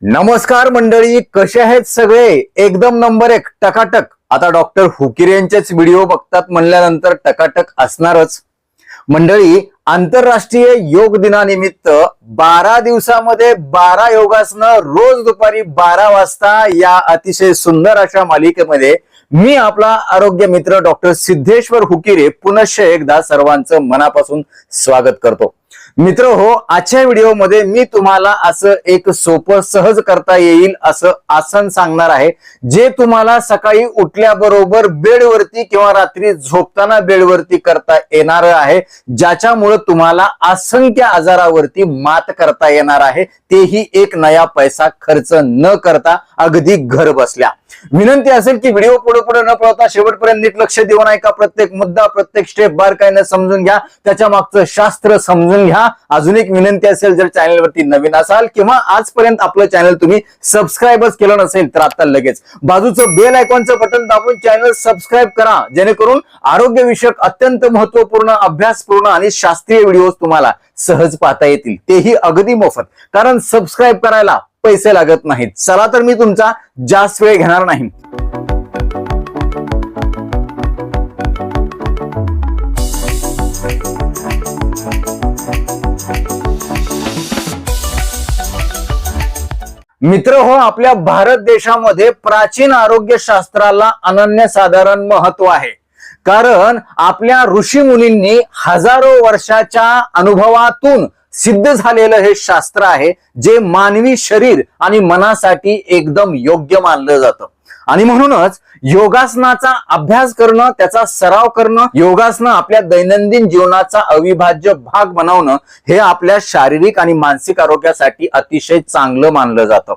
नमस्कार मंडळी, कसे आहेत सगळे? एकदम नंबर एक, टकाटक. आता डॉक्टर हुकिरे यांचेच व्हिडिओ बघतात म्हणल्यानंतर टकाटक असणारच. मंडळी, आंतरराष्ट्रीय योग दिनानिमित्त 12 दिवसामध्ये 12 योगासनं रोज दुपारी 12 वाजता या अतिशय सुंदर अशा मालिकेमध्ये मी आपला आरोग्य मित्र डॉक्टर सिद्धेश्वर हुकिरे पुनश्च एकदा सर्वांचं मनापासून स्वागत करतो. मित्र हो, आजच्या व्हिडिओमध्ये मी तुम्हाला असं एक सोपं सहज करता येईल असं आसन सांगणार आहे, जे तुम्हाला सकाळी उठल्याबरोबर बेडवरती किंवा रात्री झोपताना बेडवरती करता येणार आहे, ज्याच्यामुळे तुम्हाला असंख्य आजारावरती मात करता येणार आहे, तेही एक नया पैसा खर्च न करता अगदी घर बसल्या. विनंती असेल की व्हिडिओ पुढे न पळता शेवटपर्यंत नीट लक्ष देऊन ऐका. प्रत्येक मुद्दा, प्रत्येक स्टेप बारकाईने समजून घ्या, त्याच्या मागचं शास्त्र समजून घ्या. अजून एक विनंती असेल, जर चॅनलवरती नवीन असाल किंवा आजपर्यंत आपलं चॅनल तुम्ही सबस्क्राईबच केलं नसेल तर आता लगेच बाजूचं बेल आयकॉनचं बटन दाबून चॅनल सबस्क्राईब करा, जेणेकरून आरोग्य विषयक अत्यंत महत्वपूर्ण, अभ्यासपूर्ण आणि शास्त्रीय व्हिडिओ तुम्हाला सहज पाहता येतील, तेही अगदी मोफत. कारण सबस्क्राईब करायला पैसे लागत नाहीत. चला तर मी तुमचा जास्त वेळ घेणार नाही. मित्र हो, आपल्या भारत देशामध्ये प्राचीन आरोग्यशास्त्राला अनन्यसाधारण महत्व आहे. कारण आपल्या ऋषी मुनींनी हजारो वर्षाच्या अनुभवातून सिद्ध झालेलं हे शास्त्र आहे, जे मानवी शरीर आणि मनासाठी एकदम योग्य मानलं जातं. आणि म्हणूनच योगासनाचा अभ्यास करणं, त्याचा सराव करणं, योगासनं आपल्या दैनंदिन जीवनाचा अविभाज्य भाग बनवणं हे आपल्या शारीरिक आणि मानसिक आरोग्यासाठी अतिशय चांगलं मानलं जातं.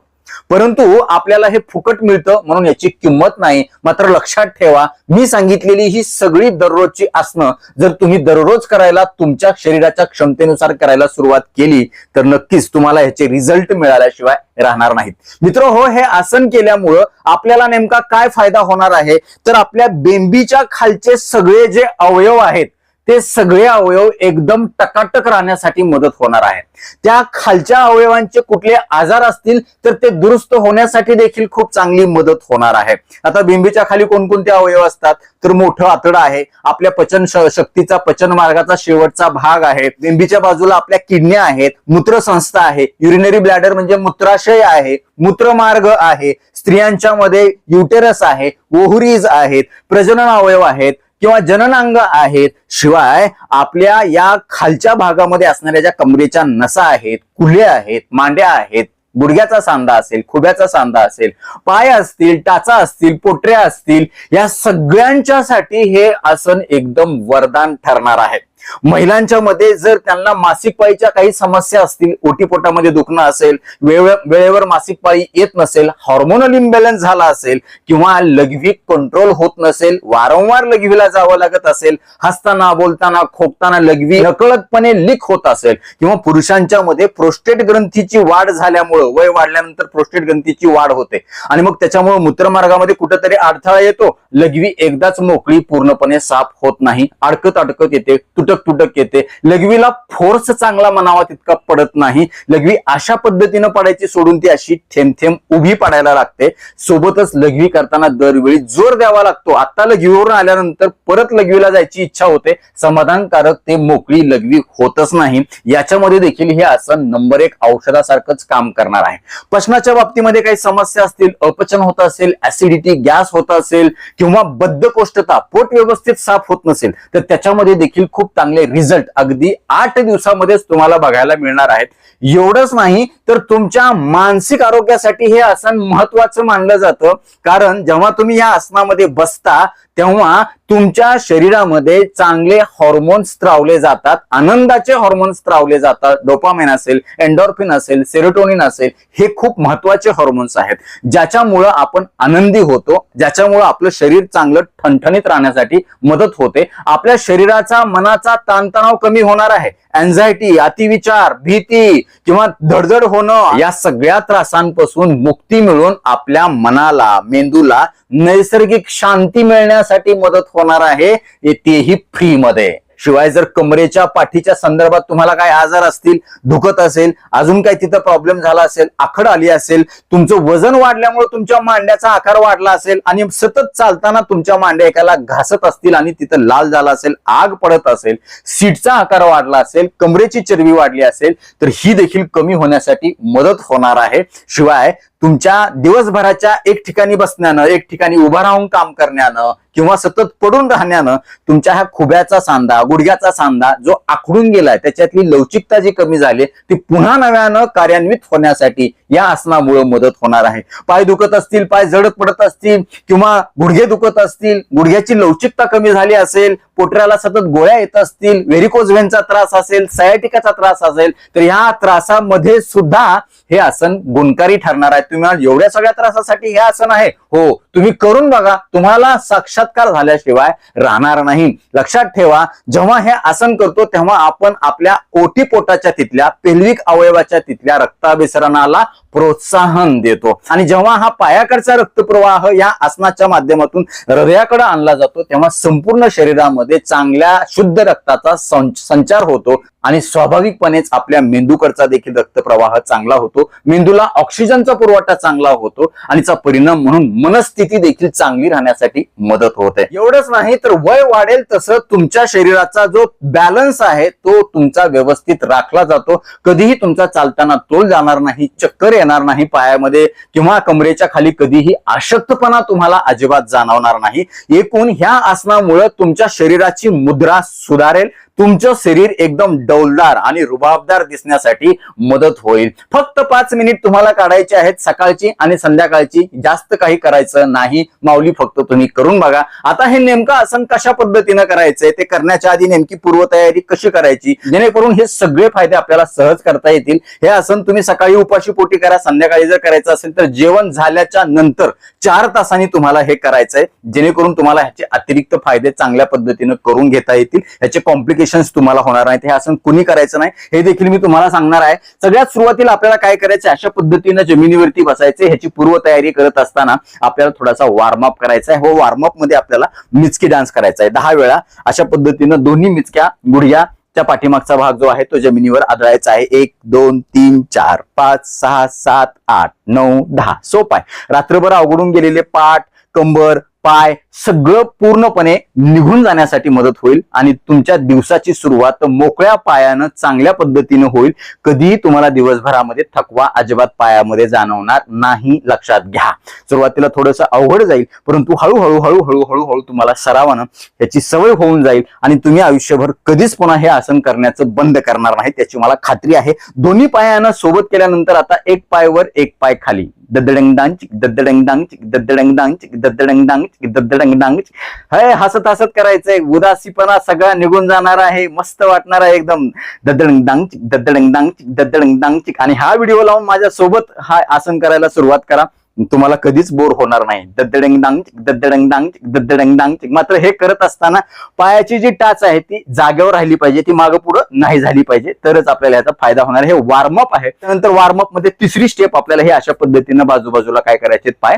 परंतु आपल्याला हे फुकट मिळतं म्हणून याची किंमत नाही. मात्र लक्षात ठेवा, मी सांगितलेली ही सगळी दररोजची आसनं जर तुम्ही दररोज करायला, तुमच्या शरीराच्या क्षमतेनुसार करायला सुरुवात केली तर नक्कीच तुम्हाला ह्याचे रिझल्ट मिळाल्याशिवाय राहणार नाहीत. मित्र हो, हे आसन केल्यामुळं आपल्याला नेमका काय फायदा होणार आहे, तर आपल्या बेंबीच्या खालचे सगळे जे अवयव आहेत ते सगळे अवयव एकदम टकाटक राहण्यासाठी मदत होणार आहे. त्या खालच्या अवयवांचे कुठले आजार असतील तर ते दुरुस्त होण्यासाठी देखील खूप चांगली मदत होणार आहे. आता बेंबीच्या खाली कोणकोणते अवयव असतात, तर मोठं आतडं आहे, आपल्या पचन शक्तीचा, पचन मार्गाचा शेवटचा भाग आहे. बेंबीच्या बाजूला आपल्या किडन्या आहेत, मूत्रसंस्था आहे, युरिनरी ब्लॅडर म्हणजे मूत्राशय आहे, मूत्रमार्ग आहे, स्त्रियांच्या मध्ये युटेरस आहे, ओव्हरीज आहेत, प्रजनन अवयव आहेत किंवा जननांग आहेत. शिवाय आपल्या या खालच्या भागामध्ये असणाऱ्या ज्या कमरेच्या नसा आहेत, कुल्ह्या आहेत, मांड्या आहेत, गुडघ्याचा सांधा असेल, खुब्याचा सांधा असेल, पाय असतील, टाचा असतील, पोटऱ्या असतील, या सगळ्यांच्यासाठी हे आसन एकदम वरदान ठरणार आहे. महिलांच्या मध्ये जर त्यांना मासिक पाळीच्या काही समस्या असतील, ओटीपोटामध्ये दुखणं असेल, वेळेवर मासिक पाळी येत नसेल, हार्मोनल इम्बॅलन्स झाला असेल किंवा लघवी कंट्रोल होत नसेल, वारंवार लघवीला जावं लागत असेल, हसताना, बोलताना, खोकताना लघवी नकळतपणे लीक होत असेल, किंवा पुरुषांच्या मध्ये प्रोस्टेट ग्रंथीची वाढ झाल्यामुळे, वय वाढल्यानंतर प्रोस्टेट ग्रंथीची वाढ होते आणि मग त्याच्यामुळे मूत्रमार्गामध्ये कुठेतरी अडथळा येतो, लघवी एकदाच मोकळी पूर्णपणे साफ होत नाही, अडकत येते, तुटक येते, लघवीला फोर्स चांगला म्हणावा तितका पडत नाही, लघवी अशा पद्धतीनं पडायची सोडून ती अशी थेंब उभी पडायला लागते. सोबतच लघवी करताना दरवेळी जोर द्यावा लागतो. आता लघवीवरून आल्यानंतर परत लघवीला जायची इच्छा होते, समाधानकारक ते मोकळी लघवी होतच नाही. याच्यामध्ये देखील हे आसन नंबर 1 औषधासारखंच काम करणार आहे. पचनाच्या बाबतीमध्ये काही समस्या असतील, अपचन होत असेल, ऍसिडिटी, गॅस होत असेल किंवा बद्धकोष्ठता, पोट व्यवस्थित साफ होत नसेल, तर त्याच्यामध्ये देखील खूप चांगले रिझल्ट अगदी 8 दिवसामध्येच तुम्हाला बघायला मिळणार आहेत. एवढंच नाही तर तुमच्या मानसिक आरोग्यासाठी हे आसन महत्वाचं मानलं जातं. कारण जेव्हा तुम्ही या आसनामध्ये बसता तेव्हा तुमच्या शरीरामध्ये चांगले हॉर्मोन्स स्त्रावले जातात, आनंदाचे हॉर्मोन्स स्त्रावले जातात. डोपामाइन असेल, एंडोर्फिन असेल, सेरोटोनिन असेल, हे खूप महत्वाचे हॉर्मोन्स आहेत, ज्याच्यामुळं आपण आनंदी होतो, ज्याच्यामुळं आपलं शरीर चांगलं ठणठणीत राहण्यासाठी मदत होते. आपल्या शरीराचा, मनाचा ताणतणाव कमी होणार आहे. अँझायटी, अतिविचार, भीती किंवा धडधड होणं, या सगळ्या त्रासांपासून मुक्ती मिळून आपल्या मनाला, मेंदूला नैसर्गिक शांती मिळण्यासाठी मदत होणार आहे, तेही फ्री मध्ये. शिवाय जर कमरेच्या पाठीच्या संदर्भात तुम्हाला काय आजार असतील, दुखत असेल, अजून काही तिथं प्रॉब्लेम झाला असेल, आखड आली असेल, तुमचं वजन वाढल्यामुळे तुमच्या मांड्याचा आकार वाढला असेल आणि सतत चालताना तुमच्या मांड्या एकाला घासत असतील आणि तिथं लाल झाला असेल, आग पडत असेल, सीटचा आकार वाढला असेल, कमरेची चरबी वाढली असेल, तर ही देखील कमी होण्यासाठी मदत होणार आहे. शिवाय तुमच्या दिवसभराच्या एक ठिकाणी बसण्यानं, एक ठिकाणी उभा राहून काम करण्यानं किंवा सतत पडून राहण्यानं तुमच्या ह्या खुब्याचा सांधा, गुडघ्याचा सांधा जो आखडून गेलाय त्याच्यातली लवचिकता जी कमी झाली ती पुन्हा नव्यानं कार्यान्वित होण्यासाठी या आसनामुळे मदत होणार आहे. पाय दुखत असतील, पाय जडत पडत असतील किंवा गुडघे दुखत असतील, गुडघ्याची लवचिकता कमी झाली असेल, पोटऱ्याला सतत गोळ्या येत असतील, व्हेरिकोज व्हेनचा त्रास असेल, सायटिकाचा त्रास असेल, तर ह्या त्रासामध्ये सुद्धा हे आसन गुणकारी ठरणार आहे. तुम्ही एवढ्या सगळ्या त्रासासाठी हे आसन आहे, हो तुम्ही करून बघा, तुम्हाला साक्षात्कार झाल्याशिवाय राहणार नाही. लक्षात ठेवा, जेव्हा हे आसन करतो तेव्हा आपण आपल्या ओटीपोटाच्या तिथल्या पेल्विक अवयवाच्या तिथल्या रक्ताभिसरणाला प्रोत्साहन देतो आणि जेव्हा हा पायाकडचा रक्तप्रवाह या आसनाच्या माध्यमातून हृदयाकडे आणला जातो तेव्हा संपूर्ण शरीरामध्ये चांगल्या शुद्ध रक्ताचा संचार होतो आणि स्वाभाविकपणेच आपल्या मेंदूकडचा देखील रक्तप्रवाह चांगला होतो, मेंदूला ऑक्सिजनचा पुरवठा चांगला होतो आणि चा परिणाम म्हणून मनस्थिती देखील चांगली राहण्यासाठी मदत होते. एवढंच नाही तर वय वाढेल तसं तुमच्या शरीराचा जो बॅलन्स आहे तो तुमचा व्यवस्थित राखला जातो. कधीही तुमचा चालताना तोल जाणार नाही, चक्कर येणार नाही पायामध्ये किंवा कमरेच्या खाली कधीही अशक्तपणा तुम्हाला अजिबात जाणवणार नाही. एकूण ह्या आसनामुळे तुमच्या शरीराची मुद्रा सुधारेल, तुमचं शरीर एकदम डौलदार आणि रुबाबदार दिसण्यासाठी मदत होईल. फक्त 5 मिनिट तुम्हाला काढायचे आहेत सकाळची आणि संध्याकाळची, जास्त काही करायचं नाही. माऊली फक्त तुम्ही करून बघा. आता हे नेमकं आसन कशा पद्धतीनं करायचंय, ते करण्याच्या आधी नेमकी पूर्वतयारी कशी करायची जेणेकरून हे सगळे फायदे आपल्याला सहज करता येतील. हे आसन तुम्ही सकाळी उपाशी पोटी करा, संध्याकाळी जर करायचं असेल तर जेवण झाल्याच्या नंतर 4 तासांनी तुम्हाला हे करायचंय जेणेकरून तुम्हाला ह्याचे अतिरिक्त फायदे चांगल्या पद्धतीनं करून घेता येतील. ह्याचे कॉम्प्लिकेशन तुम्हाला होणार नाहीत. हे आसन कुणी करायचं नाही हे देखील मी तुम्हाला सांगणार आहे. सगळ्यात सुरुवातीला आपल्याला काय करायचं, अशा पद्धतीने जमिनीवरती बसायचे. ह्याची पूर्वतयारी करत असताना आपल्याला थोडासा वॉर्मअप करायचा आहे. हो, वॉर्मअप मध्ये आपल्याला मिचकी डान्स करायचा आहे 10 वेळा. अशा पद्धतीनं दोन्ही मिचक्या गुडघ्याच्या पाठीमागचा भाग जो आहे तो जमिनीवर आदळायचा आहे. 1 2 3 4 5 6 7 8 9 10. सोपं आहे. रात्रभर अवघडून गेलेले पाठ, कंबर, पाय सगळं पूर्णपणे निघून जाण्यासाठी मदत होईल आणि तुमच्या दिवसाची सुरुवात मोकळ्या पायानं चांगल्या पद्धतीनं होईल. कधीही तुम्हाला दिवसभरामध्ये थकवा अजिबात पायामध्ये जाणवणार नाही. लक्षात घ्या, सुरुवातीला थोडंसं अवघड जाईल परंतु हळूहळू हळूहळू हळूहळू तुम्हाला सरावानं याची सवय होऊन जाईल आणि तुम्ही आयुष्यभर कधीच पुन्हा हे आसन करण्याचं बंद करणार नाही त्याची मला खात्री आहे. दोन्ही पायानं सोबत केल्यानंतर आता एक पाय वर एक पाय खाली, दद्दडंग डांग चिक दद्दडंग डांग चिक दद्दडंग डांग चिक दद्दडंग डांग चिक दद्दडंग डांग चिक. हे हसत हसत करायचंय, उदासीपणा सगळा निघून जाणार आहे, मस्त वाटणार आहे एकदम. दद्दडंग डांग चिक दद्दडंग डांग चिक दद्दडंग डांग चिक. आणि हा व्हिडिओ लावून माझ्या सोबत हा आसन करायला सुरुवात करा, तुम्हाला कधीच बोर होणार नाही. दद्दडंग डांग चिक दद्दडंग डांग चिक दद्दडंग डांग चिक. मात्र हे करत असताना पायाची जी टाच आहे ती जागेवर राहिली पाहिजे, ती मागं पुढं नाही झाली पाहिजे, तरच आपल्याला याचा फायदा होणार. हे वॉर्मअप आहे. त्यानंतर वॉर्मअप मध्ये तिसरी स्टेप आपल्याला हे अशा पद्धतीनं बाजूबाजूला काय करायचे, पाय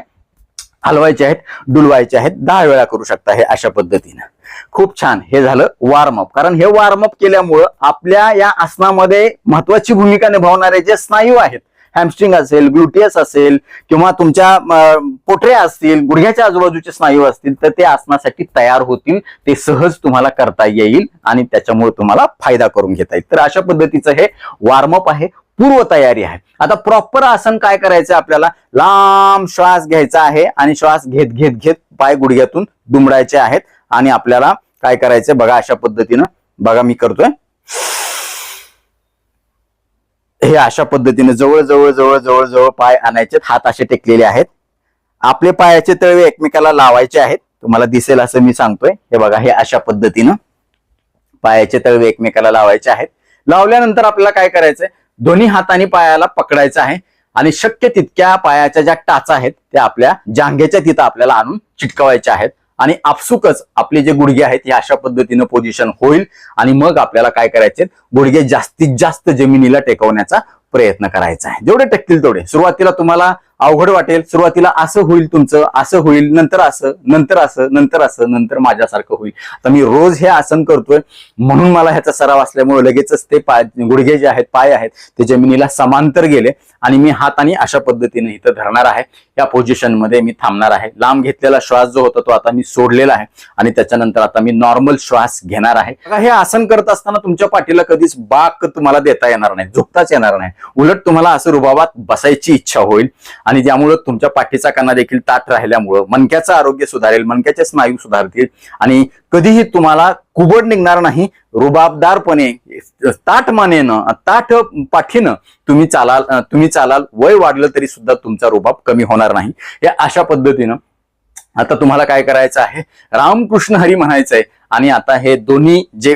हलवायचे आहेत, डुलवायचे आहेत. 10 वेळा करू शकता हे अशा पद्धतीनं. खूप छान, हे झालं वॉर्मअप. कारण हे वॉर्मअप केल्यामुळं आपल्या या आसनामध्ये महत्वाची भूमिका निभावणारे जे स्नायू आहेत, हॅमस्ट्रिंग असेल, ग्लुटियस असेल किंवा तुमच्या पोटऱ्या असतील, गुडघ्याच्या आजूबाजूचे स्नायू असतील तर ते आसनासाठी तयार होतील. ते सहज तुम्हाला करता येईल आणि त्याच्यामुळे तुम्हाला फायदा करून घेता येईल. तर अशा पद्धतीचं हे वॉर्मअप आहे, पूर्वतयारी आहे. आता प्रॉपर आसन काय करायचं, आपल्याला लांब श्वास घ्यायचा आहे आणि श्वास घेत घेत घेत पाय गुडघ्यातून दुमडायचे आहेत आणि आपल्याला काय करायचंय बघा, अशा पद्धतीनं बघा मी करतोय. हे अशा पद्धतीने जवळ जवळ जवळ जवळ जवळ पाय आणायचे, हात असे टेकलेले आहेत. आपले पायाचे तळवे एकमेकाला लावायचे आहेत. तुम्हाला दिसेल असं मी सांगतोय. हे बघा, हे अशा पद्धतीनं पायाचे तळवे एकमेकाला लावायचे आहेत. लावल्यानंतर आपल्याला काय करायचंय, दोन्ही हाताने पायाला पकडायचं आहे आणि शक्य तितक्या पायाच्या ज्या टाचा आहेत त्या आपल्या जांघेच्या तिथं आपल्याला आणून चिटकवायच्या आहेत आणि आपसुकच आपले जे गुडघे आहेत हे अशा पद्धतीनं पोझिशन होईल आणि मग आपल्याला काय करायचे, गुडघे जास्तीत जास्त जमिनीला टेकवण्याचा प्रयत्न करायचा आहे. जेवढे टेकतील तेवढे. सुरुवातीला तुम्हाला अवघड वाटेल, सुरुवातीला असं होईल तुमचं, असं होईल, नंतर असं, नंतर असं, नंतर असं, नंतर माझ्यासारखं होईल. आता मी रोज हे आसन करतोय म्हणून मला ह्याचा सराव असल्यामुळे लगेचच ते गुडघे जे आहेत, पाय आहेत, ते जमिनीला समांतर गेले आणि मी हाताने अशा पद्धतीने इथं धरणार आहे. या पोझिशन मध्ये मी थांबणार आहे. लांब घेतलेला श्वास जो होता तो आता मी सोडलेला आहे आणि त्याच्यानंतर आता मी नॉर्मल श्वास घेणार आहे. हे आसन करत असताना तुमच्या पाठीला कधीच बाक तुम्हाला देता येणार नाही, झुकताच येणार नाही. उलट तुम्हाला असं रुबाबात बसायची इच्छा होईल आणि त्यामुळे तुमच्या पाठीचा कणा देखील ताठ राहिल्यामुळं मणक्याचं आरोग्य सुधारेल, मणक्याचे स्नायू सुधारतील आणि कधीही तुम्हाला कुबड निघणार नाही. रुबाबदारपणे, ताठ मानेनं, ताठ पाठीनं तुम्ही चालाल. वय वाढलं तरी सुद्धा तुमचा रुबाब कमी होणार नाही. या अशा पद्धतीनं आता तुम्हाला काय करायचं आहे, रामकृष्ण हरी म्हणायचंय आणि आता हे दोन्ही जे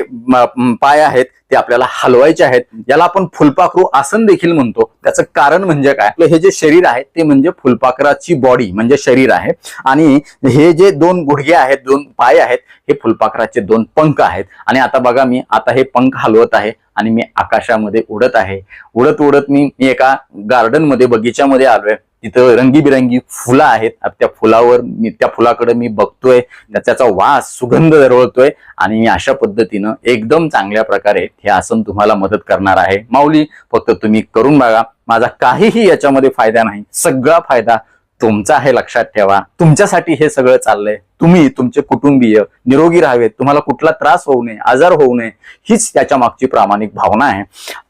पाय आहेत ते आपल्याला हलवायचे आहेत. याला आपण फुलपाखरू आसन देखील म्हणतो. त्याचं कारण म्हणजे काय, हे जे शरीर आहे ते म्हणजे फुलपाखराची बॉडी म्हणजे शरीर आहे आणि हे जे दोन गुडघे आहेत, दोन पाय आहेत, हे फुलपाखराचे दोन पंख आहेत. आणि आता बघा, मी आता हे पंख हलवत आहे आणि मी आकाशामध्ये उडत आहे. उडत उडत मी एका गार्डन मध्ये, बगीच्यामध्ये आलोय. तिथं रंगीबिरंगी फुलं आहेत. त्या फुलावर त्या फुलाकडे मी बघतोय, त्याचा वास, सुगंध दरवळतोय आणि मी अशा पद्धतीनं एकदम चांगल्या प्रकारे हे आसन तुम्हाला मदत करणार आहे. माऊली, फक्त तुम्ही करून बघा. माझा काहीही याच्यामध्ये फायदा नाही, सगळा फायदा तुमचा आहे. लक्षात ठेवा, तुमच्यासाठी हे सगळं चाललंय. तुम्ही, तुमचे कुटुंबीय निरोगी राहावेत, तुम्हाला कुठला त्रास होऊ नये, आजार होऊ नये, हीच त्याच्या मागची प्रामाणिक भावना आहे.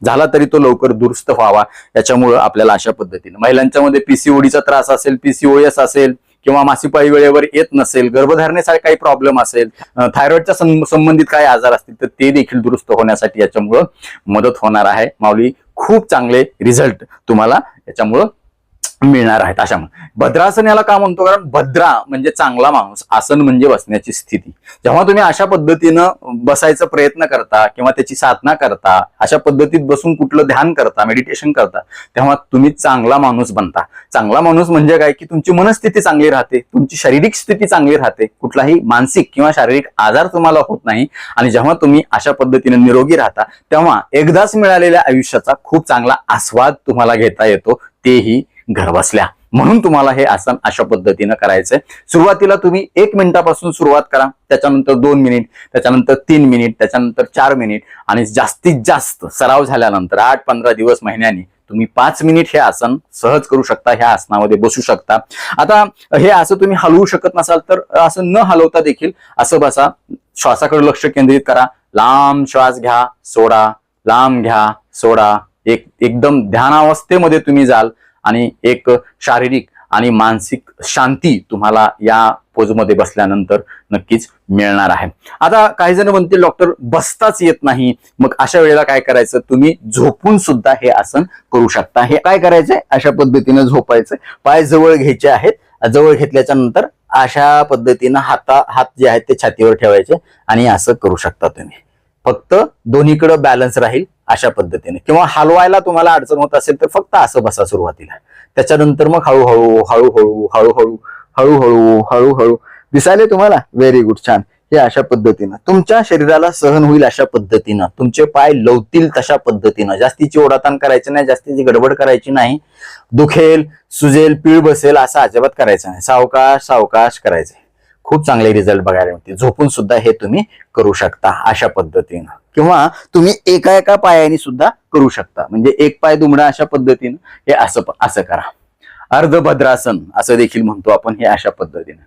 झाला तरी तो लवकर दुरुस्त व्हावा, याच्यामुळं आपल्याला अशा पद्धतीने, महिलांच्या मध्ये पीसीओडीचा त्रास असेल, पीसीओएस असेल किंवा मासिकपाळी वेळेवर येत नसेल, गर्भधारणेसारखे काही प्रॉब्लेम असेल, थायरॉइडच्या संबंधित काही आजार असतील तर ते देखील दुरुस्त होण्यासाठी याच्यामुळं मदत होणार आहे. माऊली, खूप चांगले रिझल्ट तुम्हाला याच्यामुळं मिळणार आहेत. अशा भद्रासन याला का म्हणतो, कारण भद्रा म्हणजे चांगला माणूस, आसन म्हणजे बसण्याची स्थिती. जेव्हा तुम्ही अशा पद्धतीनं बसायचा प्रयत्न करता किंवा त्याची साधना करता, अशा पद्धतीत बसून कुठलं ध्यान करता, मेडिटेशन करता, तेव्हा तुम्ही चांगला माणूस बनता. चांगला माणूस म्हणजे काय, की तुमची मनस्थिती चांगली राहते, तुमची शारीरिक स्थिती चांगली राहते, कुठलाही मानसिक किंवा शारीरिक आजार तुम्हाला होत नाही. आणि जेव्हा तुम्ही अशा पद्धतीने निरोगी राहता तेव्हा एकदाच मिळालेल्या आयुष्याचा खूप चांगला आस्वाद तुम्हाला घेता येतो, तेही घरबसल्या. म्हणून तुम्हाला हे आसन अशा पद्धतीनं करायचंय. सुरुवातीला तुम्ही 1 मिनिटापासून सुरुवात करा, त्याच्यानंतर 2 मिनिट, त्याच्यानंतर 3 मिनिट, त्याच्यानंतर 4 मिनिट आणि जास्तीत जास्त सराव झाल्यानंतर 8-15 दिवस, महिन्यानी तुम्ही 5 मिनिट हे आसन सहज करू शकता. ह्या आसनामध्ये बसू शकता. आता हे असं तुम्ही हलवू शकत नसाल तर असं न हलवता देखील असं बसा. श्वासाकडे लक्ष केंद्रित करा. लांब श्वास घ्या, सोडा, लांब घ्या, सोडा. एकदम ध्यानावस्थेमध्ये तुम्ही जाल आणि एक शारीरिक आणि मानसिक शांती तुम्हाला या पोजमध्ये बसल्यानंतर नक्कीच मिळणार आहे. आता काही जण म्हणतील डॉक्टर बसताच येत नाही, मग अशा वेळेला काय करायचं, तुम्ही झोपून सुद्धा हे आसन करू शकता. हे काय करायचंय, अशा पद्धतीने झोपायचं, पाय जवळ घ्यायचे आहेत. जवळ घेतल्याच्या नंतर अशा पद्धतीनं हात जे आहेत ते छातीवर ठेवायचे आणि असं करू शकता तुम्ही. फक्त दोन्हीकडे बॅलन्स राहील अशा पद्धतीने. किंवा हलवायला तुम्हाला अडचण होत असेल तर फक्त असं बसा सुरुवातीला. त्याच्यानंतर मग हळूहळू हळूहळू हळूहळू हळूहळू हळूहळू. दिसायले तुम्हाला? व्हेरी गुड, छान. हे अशा पद्धतीनं तुमच्या शरीराला सहन होईल अशा पद्धतीनं, तुमचे पाय लवतील तशा पद्धतीनं. जास्तीची ओढाताण करायची नाही, जास्तीची गडबड करायची नाही. दुखेल, सुजेल, पीळ बसेल असं अजिबात करायचं नाही. सावकाश सावकाश करायचंय. खूप चांगले रिझल्ट बघायला मिळतील. झोपून सुद्धा हे तुम्ही करू शकता अशा पद्धतीनं. किंवा तुम्ही एका एका पायाने सुद्धा करू शकता. म्हणजे एक पाय दुमडा अशा पद्धतीनं हे असं करा. अर्धभद्रासन असं देखील म्हणतो आपण. हे अशा पद्धतीनं,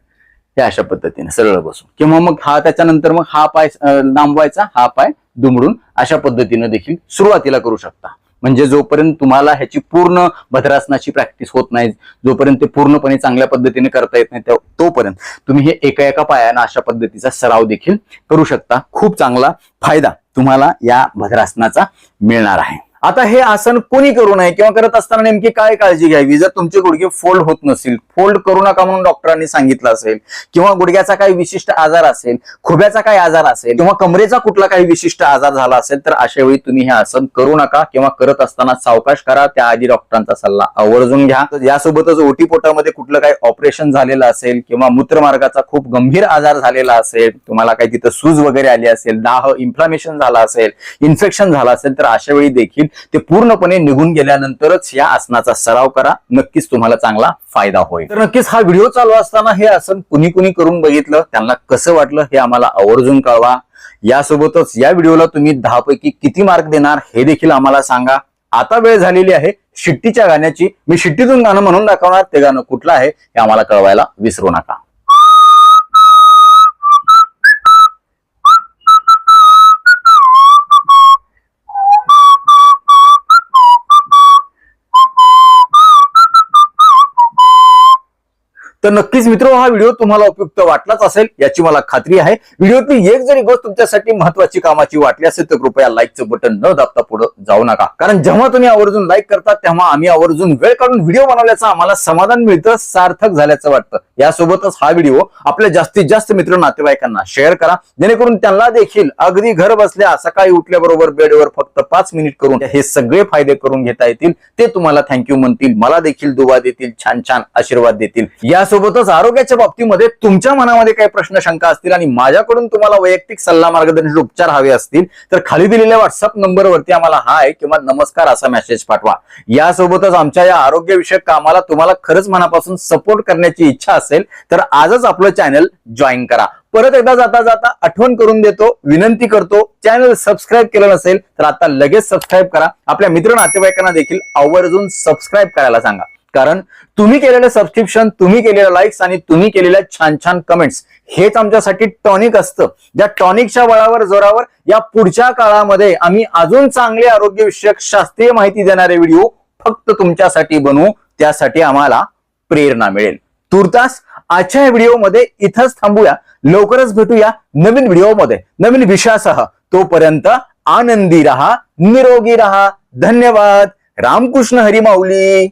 हे अशा पद्धतीने सरळ बसून. किंवा मग त्याच्यानंतर मग हा पाय लांबवायचा, हा पाय दुमडून अशा पद्धतीनं देखील सुरुवातीला करू शकता. म्हणजे जोपर्यंत तुम्हाला ह्याची पूर्ण भद्रासनाची प्रॅक्टिस होत नाही, जोपर्यंत ते पूर्णपणे चांगल्या पद्धतीने करता येत नाही, तोपर्यंत तुम्ही हे एका एका पायानं अशा पद्धतीचा सराव देखील करू शकता. खूप चांगला फायदा तुम्हाला या भद्रासनाचा मिळणार आहे. आता हे आसन कोणी करू नये किंवा करत असताना नेमकी काय काळजी घ्यावी, जर तुमचे गुडघे फोल्ड होत नसेल, फोल्ड करू नका म्हणून डॉक्टरांनी सांगितलं असेल, किंवा गुडघ्याचा काही विशिष्ट आजार असेल, खुब्याचा काही आजार असेल, किंवा कमरेचा कुठला काही विशिष्ट आजार झाला असेल, तर अशा वेळी तुम्ही हे आसन करू नका. किंवा करत असताना सावकाश करा. त्याआधी डॉक्टरांचा सल्ला आवर्जून घ्या. यासोबतच ओटीपोटामध्ये कुठलं काही ऑपरेशन झालेलं असेल किंवा मूत्रमार्गाचा खूप गंभीर आजार झालेला असेल, तुम्हाला काही तिथं सूज वगैरे आली असेल, दाह, इन्फ्लामेशन झाला असेल, इन्फेक्शन झालं असेल, तर अशा वेळी देखील ते पूर्णपणे निघून गेल्यानंतरच या आसनाचा सराव करा. नक्कीच तुम्हाला चांगला फायदा होईल. तर नक्कीच हा व्हिडिओ चालू असताना हे आसन कुणी कुणी करून बघितलं, त्यांना कसं वाटलं हे आम्हाला आवर्जून कळवा. यासोबतच या व्हिडिओला तुम्ही 10 पैकी किती मार्क देणार हे देखील आम्हाला सांगा. आता वेळ झालेली आहे शिट्टीच्या गाण्याची. मी शिट्टीतून गाणं म्हणून दाखवणार, ते गाणं कुठलं आहे हे आम्हाला कळवायला विसरू नका. तर नक्कीच मित्र, हा व्हिडिओ तुम्हाला उपयुक्त वाटलाच असेल याची मला खात्री आहे. व्हिडिओतली एक जरी गोष्ट तुमच्यासाठी महत्वाची कामाची वाटली असेल तर कृपया लाईकचं बटन न दाबता पुढे जाऊ नका. कारण जेव्हा तुम्ही आवर्जून लाईक करता तेव्हा आम्ही आवर्जून वेळ काढून व्हिडिओ बनवल्याचं आम्हाला समाधान मिळतं, सार्थक झाल्याचं वाटतं. यासोबतच हा व्हिडिओ आपल्या जास्तीत जास्त मित्र नातेवाईकांना शेअर करा, जेणेकरून त्यांना देखील अगदी घर बसल्या सकाळी उठल्याबरोबर बेडवर फक्त 5 मिनिट करून हे सगळे फायदे करून घेता येतील. ते तुम्हाला थँक्यू म्हणतील, मला देखील दुवा देतील, छान छान आशीर्वाद देतील. यासोबतच आरोग्याच्या बाबतीमध्ये तुमच्या मनामध्ये काही प्रश्न शंका असतील आणि माझ्याकडून तुम्हाला वैयक्तिक सल्ला मार्गदर्शन उपचार हवे असतील तर खाली दिलेल्या व्हॉट्सअप नंबरवरती आम्हाला हाय किंवा नमस्कार असा मेसेज पाठवा. यासोबतच आमच्या या आरोग्यविषयक कामाला तुम्हाला खरंच मनापासून सपोर्ट करण्याची इच्छा असेल तर आजच आपलं चॅनल जॉईन करा. परत एकदा जाता जाता आठवण करून देतो, विनंती करतो, चॅनल सबस्क्राईब केलं नसेल तर आता लगेच सबस्क्राईब करा. आपल्या मित्र नातेवाईकांना देखील आवर्जून सबस्क्राईब करायला सांगा. कारण तुम्ही केलेलं सबस्क्रिप्शन, तुम्ही केलेल्या लाईक्स आणि तुम्ही केलेल्या छान छान कमेंट्स हेच आमच्यासाठी टॉनिक असतं. ज्या टॉनिकच्या बळावर जोरावर या पुढच्या काळामध्ये आम्ही अजून चांगले आरोग्यविषयक शास्त्रीय माहिती देणारे व्हिडिओ फक्त तुमच्यासाठी बनवू, त्यासाठी आम्हाला प्रेरणा मिळेल. तुर्तास आजच्या व्हिडिओमध्ये इथंच थांबूया. लवकरच भेटूया नवीन व्हिडिओमध्ये नवीन विषयासह. तोपर्यंत आनंदी रहा, निरोगी रहा. धन्यवाद. रामकृष्ण हरी माऊली.